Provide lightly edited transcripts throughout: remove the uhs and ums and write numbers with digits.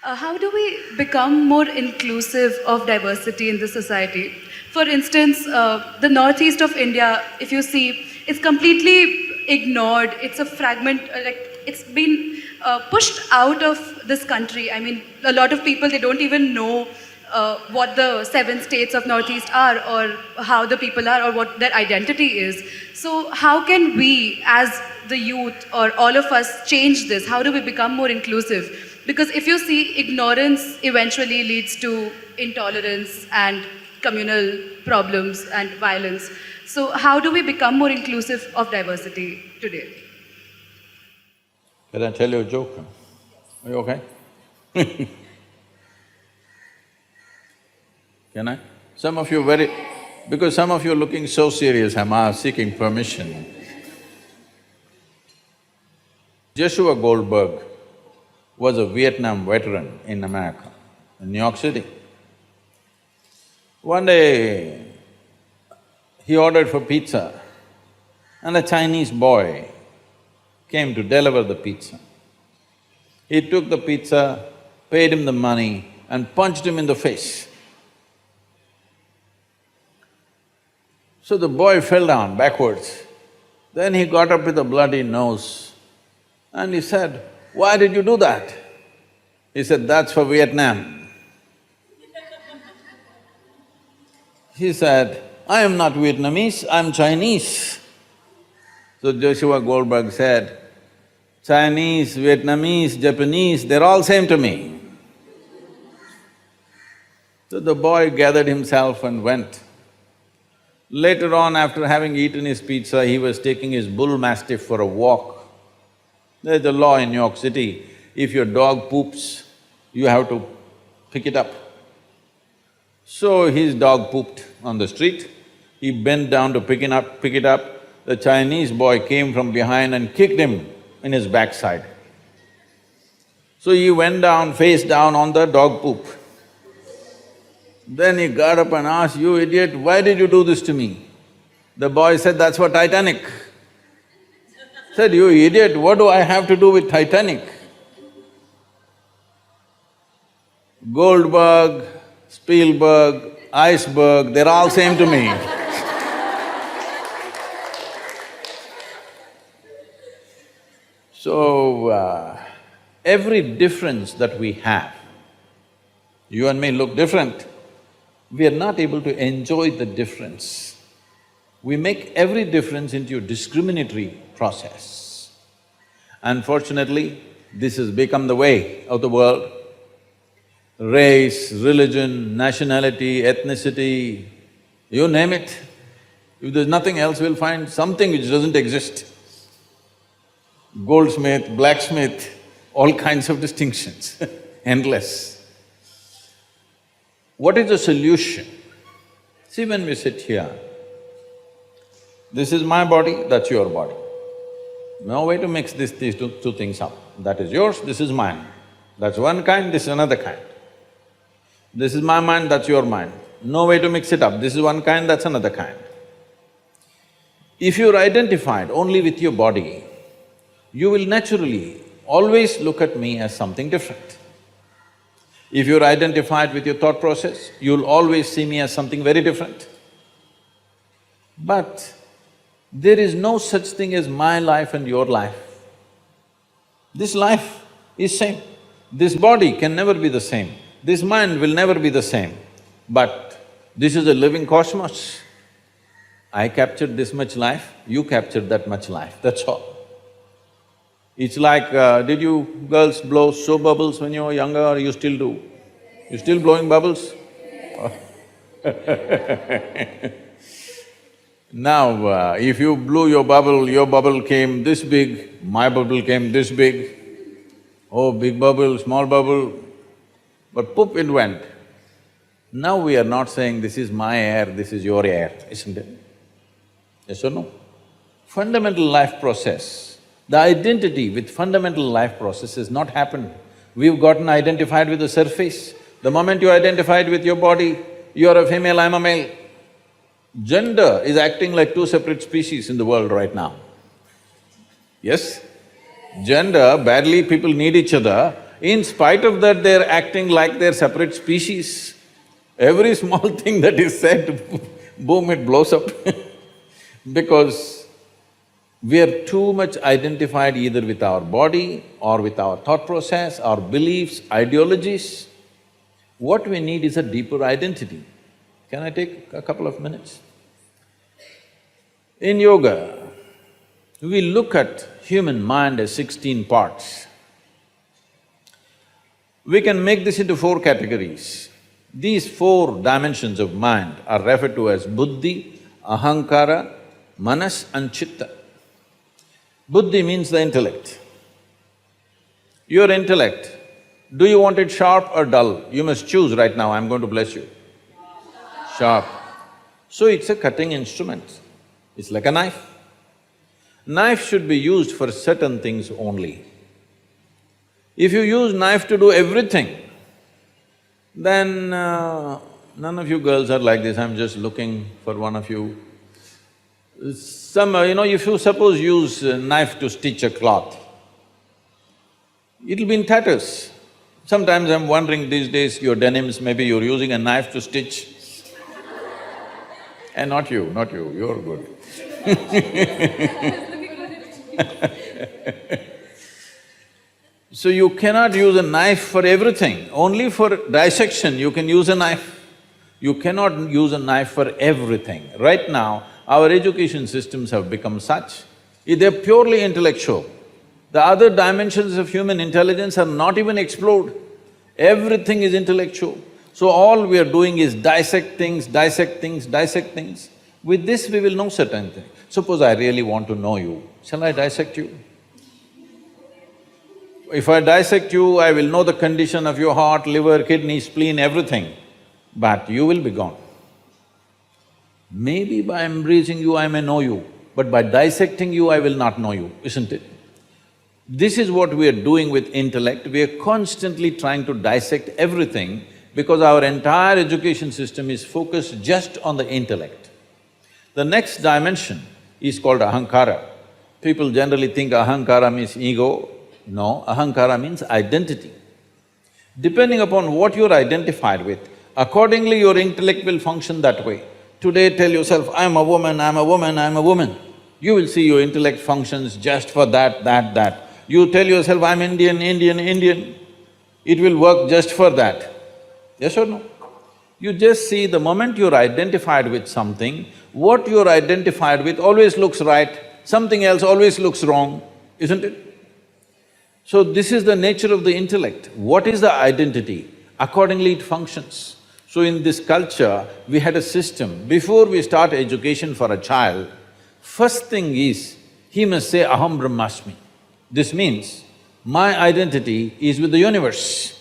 How do we become more inclusive of diversity in the society? For instance, the northeast of India, if you see, is completely ignored. It's a fragment, like it's been pushed out of this country. I mean, a lot of people, they don't even know what the 7 states of northeast are, or how the people are, or what their identity is. So how can we, as the youth, or all of us, change this? How do we become more inclusive? Because if you see, ignorance eventually leads to intolerance and communal problems and violence. So how do we become more inclusive of diversity today? Can I tell you a joke? Are you okay? Can I? Some of you because some of you are looking so serious, I'm seeking permission. Joshua Goldberg was a Vietnam veteran in America, in New York City. One day, he ordered for pizza and a Chinese boy came to deliver the pizza. He took the pizza, paid him the money and punched him in the face. So the boy fell down backwards. Then he got up with a bloody nose and he said, "Why did you do that?" He said, "That's for Vietnam." He said, "I am not Vietnamese, I'm Chinese." So Joshua Goldberg said, "Chinese, Vietnamese, Japanese, they're all same to me." So the boy gathered himself and went. Later on, after having eaten his pizza, he was taking his bull mastiff for a walk. There's a law in New York City, if your dog poops, you have to pick it up. So his dog pooped on the street, he bent down to pick it up. The Chinese boy came from behind and kicked him in his backside. So he went down, face down on the dog poop. Then he got up and asked, "You idiot, why did you do this to me?" The boy said, "That's for Titanic." Said, "You idiot, what do I have to do with Titanic?" Goldberg, Spielberg, iceberg, they're all same to me. So, every difference that we have, you and me look different, we are not able to enjoy the difference. We make every difference into a discriminatory process. Unfortunately, this has become the way of the world. Race, religion, nationality, ethnicity, you name it. If there's nothing else, we'll find something which doesn't exist. Goldsmith, blacksmith, all kinds of distinctions, endless. What is the solution? See, when we sit here, this is my body, that's your body. No way to mix these two things up. That is yours, this is mine. That's one kind, this is another kind. This is my mind, that's your mind. No way to mix it up. This is one kind, that's another kind. If you're identified only with your body, you will naturally always look at me as something different. If you're identified with your thought process, you'll always see me as something very different. But there is no such thing as my life and your life. This life is same. This body can never be the same. This mind will never be the same. But this is a living cosmos. I captured this much life, you captured that much life, that's all. It's like, did you girls blow soap bubbles when you were younger, or you still do? You still blowing bubbles? Now, if you blew your bubble came this big, my bubble came this big. Oh, big bubble, small bubble, but poop, it went. Now we are not saying this is my air, this is your air, isn't it? Yes or no? Fundamental life process, the identity with fundamental life process has not happened. We've gotten identified with the surface. The moment you identified with your body, you're a female, I'm a male. Gender is acting like two separate species in the world right now. Yes? Gender, badly people need each other, In spite of that, they're acting like they're separate species. Every small thing that is said, boom, it blows up because we are too much identified either with our body or with our thought process, our beliefs, ideologies. What we need is a deeper identity. Can I take a couple of minutes? In yoga, we look at human mind as 16 parts. We can make this into 4 categories. These 4 dimensions of mind are referred to as buddhi, ahankara, manas and chitta. Buddhi means the intellect. Your intellect, do you want it sharp or dull? You must choose right now, I'm going to bless you. Sharp. So it's a cutting instrument. It's like a knife. Knife should be used for certain things only. If you use knife to do everything, then none of you girls are like this, I'm just looking for one of you. If you suppose use a knife to stitch a cloth, it'll be in tatters. Sometimes I'm wondering these days, your denims, maybe you're using a knife to stitch. And not you, you're good. So you cannot use a knife for everything, only for dissection you can use a knife. You cannot use a knife for everything. Right now, our education systems have become such, they're purely intellectual. The other dimensions of human intelligence are not even explored. Everything is intellectual. So all we are doing is dissect things, dissect things, dissect things. With this we will know certain things. Suppose I really want to know you, shall I dissect you? If I dissect you, I will know the condition of your heart, liver, kidney, spleen, everything, but you will be gone. Maybe by embracing you, I may know you, but by dissecting you, I will not know you, isn't it? This is what we are doing with intellect, we are constantly trying to dissect everything because our entire education system is focused just on the intellect. The next dimension is called ahankara. People generally think ahankara means ego. No, ahankara means identity. Depending upon what you're identified with, accordingly your intellect will function that way. Today tell yourself, I'm a woman, I'm a woman, I'm a woman. You will see your intellect functions just for that. You tell yourself, I'm Indian, Indian, it will work just for that. Yes or no? You just see the moment you're identified with something, what you're identified with always looks right, something else always looks wrong, isn't it? So this is the nature of the intellect. What is the identity? Accordingly it functions. So in this culture, we had a system, before we start education for a child, first thing is, he must say, aham brahmasmi. This means, my identity is with the universe.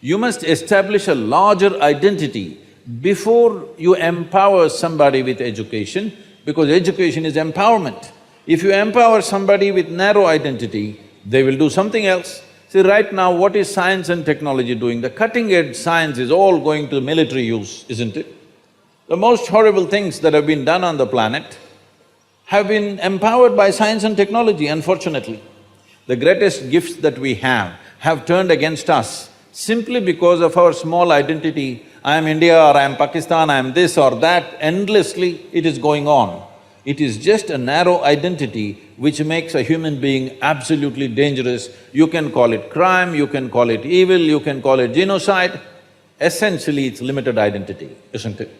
You must establish a larger identity before you empower somebody with education, because education is empowerment. If you empower somebody with narrow identity, they will do something else. See, right now, what is science and technology doing? The cutting-edge science is all going to military use, isn't it? The most horrible things that have been done on the planet have been empowered by science and technology, unfortunately. The greatest gifts that we have turned against us simply because of our small identity. I am India or I am Pakistan, I am this or that, endlessly it is going on. It is just a narrow identity which makes a human being absolutely dangerous. You can call it crime, you can call it evil, you can call it genocide. Essentially, it's limited identity, isn't it?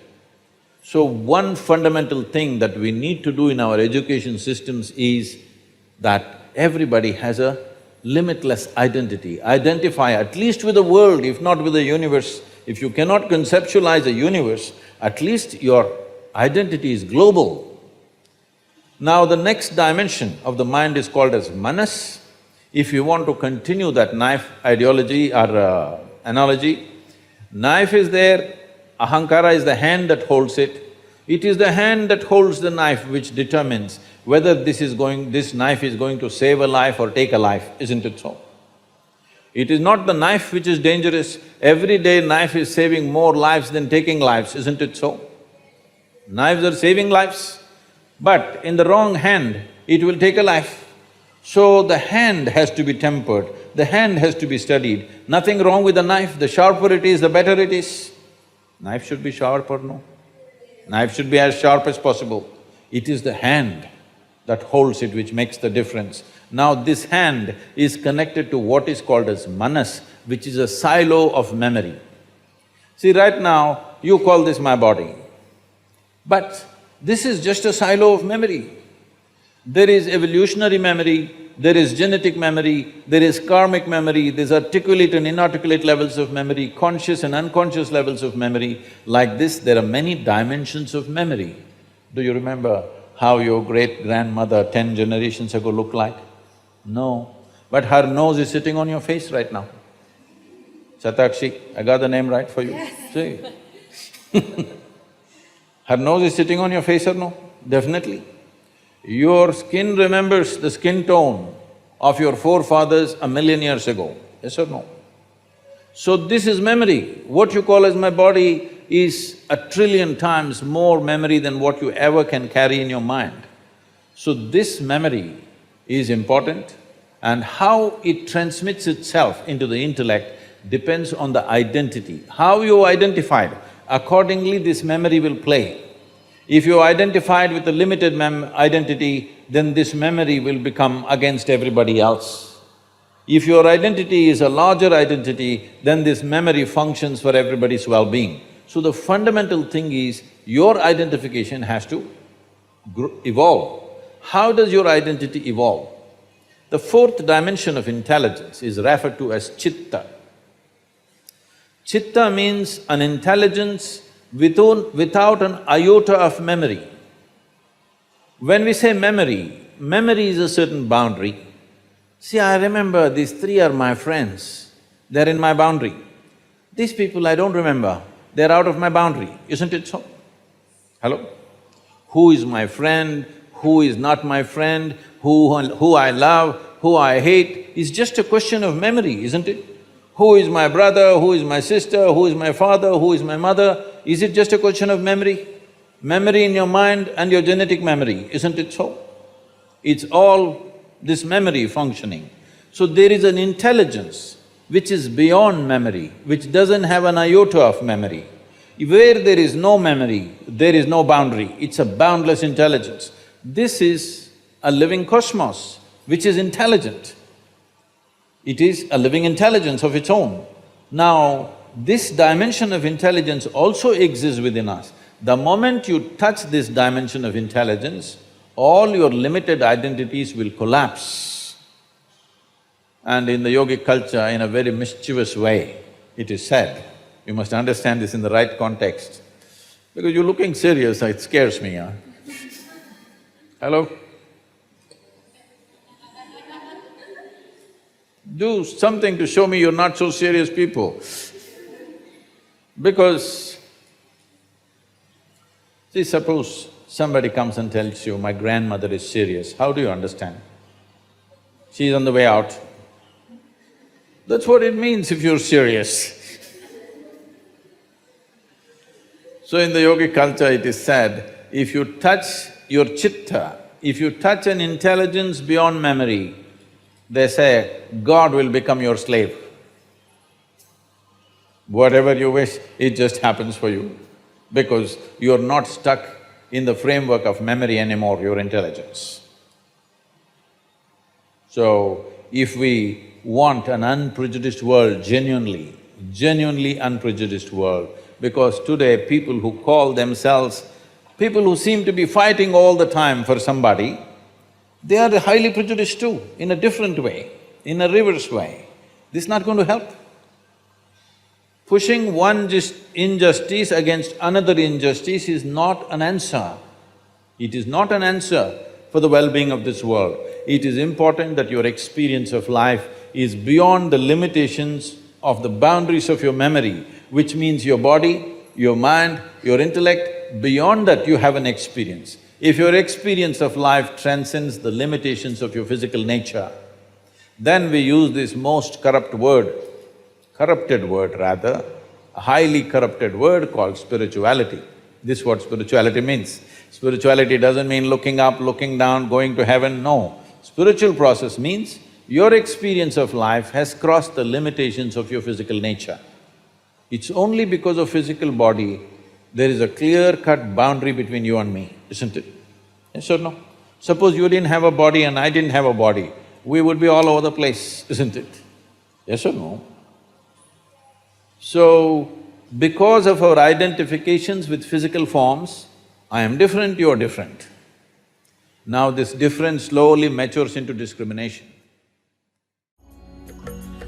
So one fundamental thing that we need to do in our education systems is that everybody has a limitless identity. Identify at least with the world, if not with the universe. If you cannot conceptualize a universe, at least your identity is global. Now the next dimension of the mind is called as manas. If you want to continue that knife ideology or analogy, knife is there, ahankara is the hand that holds it. It is the hand that holds the knife which determines whether this knife is going to save a life or take a life, isn't it so? It is not the knife which is dangerous, every day knife is saving more lives than taking lives, isn't it so? Knives are saving lives, but in the wrong hand, it will take a life. So the hand has to be tempered, the hand has to be studied. Nothing wrong with the knife, the sharper it is, the better it is. Knife should be sharp or no? Knife should be as sharp as possible. It is the hand that holds it which makes the difference. Now this hand is connected to what is called as manas, which is a silo of memory. See, right now, you call this my body, but this is just a silo of memory. There is evolutionary memory, there is genetic memory, there is karmic memory, there's articulate and inarticulate levels of memory, conscious and unconscious levels of memory. Like this, there are many dimensions of memory. Do you remember how your great-grandmother 10 generations ago looked like? No, but her nose is sitting on your face right now. Satakshi, I got the name right for you? Yes. See? Her nose is sitting on your face or no? Definitely. Your skin remembers the skin tone of your forefathers 1,000,000 years ago, yes or no? So this is memory. What you call as my body is 1,000,000,000,000 times more memory than what you ever can carry in your mind. So this memory is important, and how it transmits itself into the intellect depends on the identity. How you identified, accordingly this memory will play. If you identified with a limited identity, then this memory will become against everybody else. If your identity is a larger identity, then this memory functions for everybody's well-being. So the fundamental thing is, your identification has to evolve. How does your identity evolve? The fourth dimension of intelligence is referred to as chitta. Chitta means an intelligence without an iota of memory. When we say memory, memory is a certain boundary. See, I remember these three are my friends, they're in my boundary. These people I don't remember, they're out of my boundary, isn't it so? Hello? Who is my friend, who is not my friend, who I love, who I hate, is just a question of memory, isn't it? Who is my brother, who is my sister, who is my father, who is my mother, is it just a question of memory? Memory in your mind and your genetic memory, isn't it so? It's all this memory functioning. So there is an intelligence which is beyond memory, which doesn't have an iota of memory. Where there is no memory, there is no boundary, it's a boundless intelligence. This is a living cosmos which is intelligent. It is a living intelligence of its own. Now, this dimension of intelligence also exists within us. The moment you touch this dimension of intelligence, all your limited identities will collapse. And in the yogic culture, in a very mischievous way, it is said, you must understand this in the right context, because you're looking serious, it scares me, huh? Hello? Do something to show me you're not so serious people. Because, see, suppose somebody comes and tells you, my grandmother is serious, how do you understand? She's on the way out. That's what it means if you're serious. So in the yogic culture it is said, if you touch your chitta, if you touch an intelligence beyond memory, they say, God will become your slave. Whatever you wish, it just happens for you, because you're not stuck in the framework of memory anymore, your intelligence. So, if we want an unprejudiced world, genuinely unprejudiced world, because today people who call themselves, people who seem to be fighting all the time for somebody, they are highly prejudiced too, in a different way, in a reverse way. This is not going to help. Pushing one injustice against another injustice is not an answer. It is not an answer for the well-being of this world. It is important that your experience of life is beyond the limitations of the boundaries of your memory, which means your body, your mind, your intellect. Beyond that, you have an experience. If your experience of life transcends the limitations of your physical nature, then we use this most corrupted word rather, a highly corrupted word called spirituality. This is what spirituality means. Spirituality doesn't mean looking up, looking down, going to heaven, no. Spiritual process means your experience of life has crossed the limitations of your physical nature. It's only because of physical body, there is a clear-cut boundary between you and me, isn't it? Yes or no? Suppose you didn't have a body and I didn't have a body, we would be all over the place, isn't it? Yes or no? So, because of our identifications with physical forms, I am different, you are different. Now this difference slowly matures into discrimination.